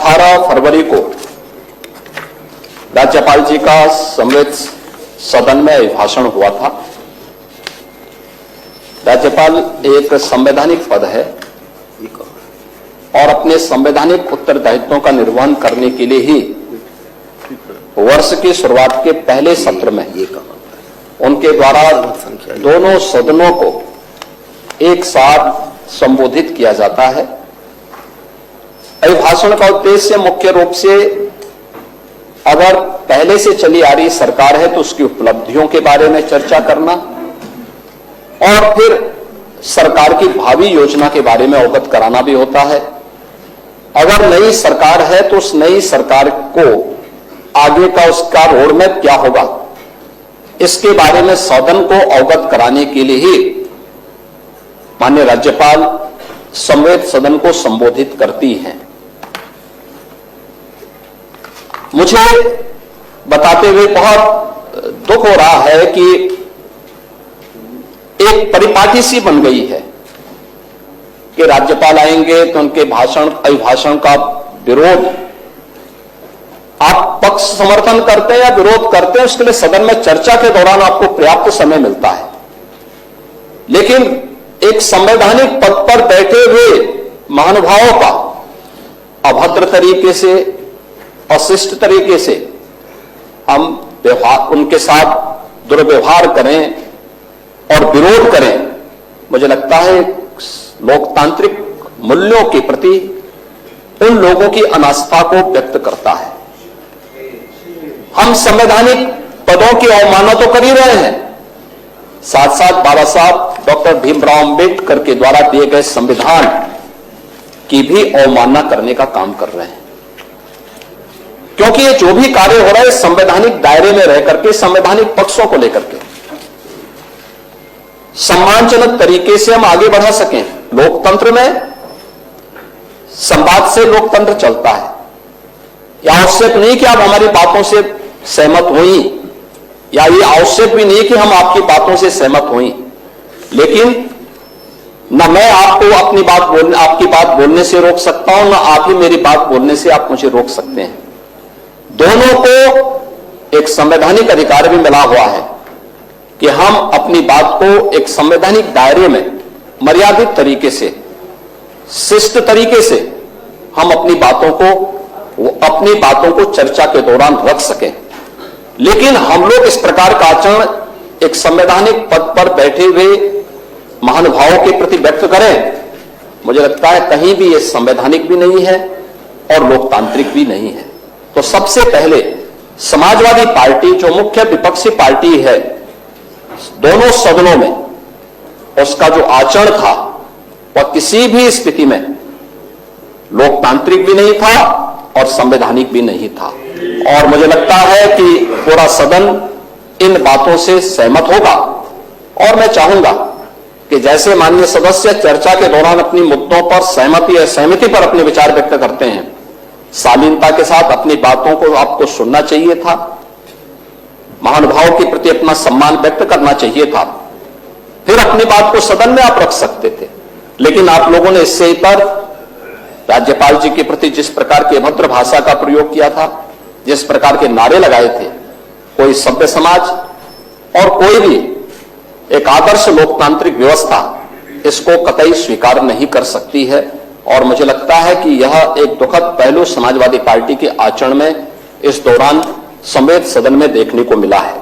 18 फरवरी को राज्यपाल जी का संवित सदन में अभिभाषण हुआ था। राज्यपाल एक संवैधानिक पद है और अपने संवैधानिक उत्तरदायित्वों का निर्वहन करने के लिए ही वर्ष की शुरुआत के पहले सत्र में उनके द्वारा दोनों सदनों को एक साथ संबोधित किया जाता है। अभिभाषण का उद्देश्य मुख्य रूप से अगर पहले से चली आ रही सरकार है तो उसकी उपलब्धियों के बारे में चर्चा करना और फिर सरकार की भावी योजना के बारे में अवगत कराना भी होता है। अगर नई सरकार है तो उस नई सरकार को आगे का उसका रोड मैप क्या होगा, इसके बारे में सदन को अवगत कराने के लिए ही माननीय राज्यपाल संवित सदन को संबोधित करती हैं। मुझे बताते हुए बहुत दुख हो रहा है कि एक परिपाटी सी बन गई है कि राज्यपाल आएंगे तो उनके अभिभाषण का विरोध, आप पक्ष समर्थन करते हैं या विरोध करते हैं, उसके लिए सदन में चर्चा के दौरान आपको पर्याप्त समय मिलता है। लेकिन एक संवैधानिक पद पर बैठे हुए महानुभावों का अभद्र तरीके से, अशिष्ट तरीके से हम उनके साथ दुर्व्यवहार करें और विरोध करें, मुझे लगता है लोकतांत्रिक मूल्यों के प्रति उन लोगों की अनास्था को व्यक्त करता है। हम संवैधानिक पदों की अवमानना तो कर ही रहे हैं, साथ साथ बाबा साहब डॉक्टर भीमराव अंबेडकर के द्वारा दिए गए संविधान की भी अवमानना करने का काम कर रहे हैं। क्योंकि ये जो भी कार्य हो रहा है संवैधानिक दायरे में रह करके, संवैधानिक पक्षों को लेकर के सम्मानजनक तरीके से हम आगे बढ़ा सकें। लोकतंत्र में संवाद से लोकतंत्र चलता है। यह आवश्यक नहीं कि आप हमारी बातों से सहमत होई, या ये आवश्यक भी नहीं कि हम आपकी बातों से सहमत होई, लेकिन न मैं आपको आपकी बात बोलने से रोक सकता हूं, न आप ही मेरी बात बोलने से आप मुझे रोक सकते हैं। दोनों को एक संवैधानिक अधिकार भी मिला हुआ है कि हम अपनी बात को एक संवैधानिक दायरे में मर्यादित तरीके से, शिष्ट तरीके से हम अपनी बातों को चर्चा के दौरान रख सकें। लेकिन हम लोग इस प्रकार का आचरण एक संवैधानिक पद पर बैठे हुए महानुभावों के प्रति व्यक्त करें, मुझे लगता है कहीं भी ये संवैधानिक भी नहीं है और लोकतांत्रिक भी नहीं है। तो सबसे पहले समाजवादी पार्टी जो मुख्य विपक्षी पार्टी है दोनों सदनों में, उसका जो आचरण था वह किसी भी स्थिति में लोकतांत्रिक भी नहीं था और संवैधानिक भी नहीं था। और मुझे लगता है कि पूरा सदन इन बातों से सहमत होगा। और मैं चाहूंगा कि जैसे माननीय सदस्य चर्चा के दौरान अपनी मुद्दों पर सहमति पर अपने विचार व्यक्त करते हैं, शालीनता के साथ अपनी बातों को आपको सुनना चाहिए था, महानुभावों के प्रति अपना सम्मान व्यक्त करना चाहिए था, फिर अपनी बात को सदन में आप रख सकते थे। लेकिन आप लोगों ने इससे पर राज्यपाल जी के प्रति जिस प्रकार की अभद्र भाषा का प्रयोग किया था, जिस प्रकार के नारे लगाए थे, कोई सभ्य समाज और कोई भी एक आदर्श लोकतांत्रिक व्यवस्था इसको कतई स्वीकार नहीं कर सकती है। और मुझे लगता है कि यह एक दुखद पहलू समाजवादी पार्टी के आचरण में इस दौरान संवित सदन में देखने को मिला है।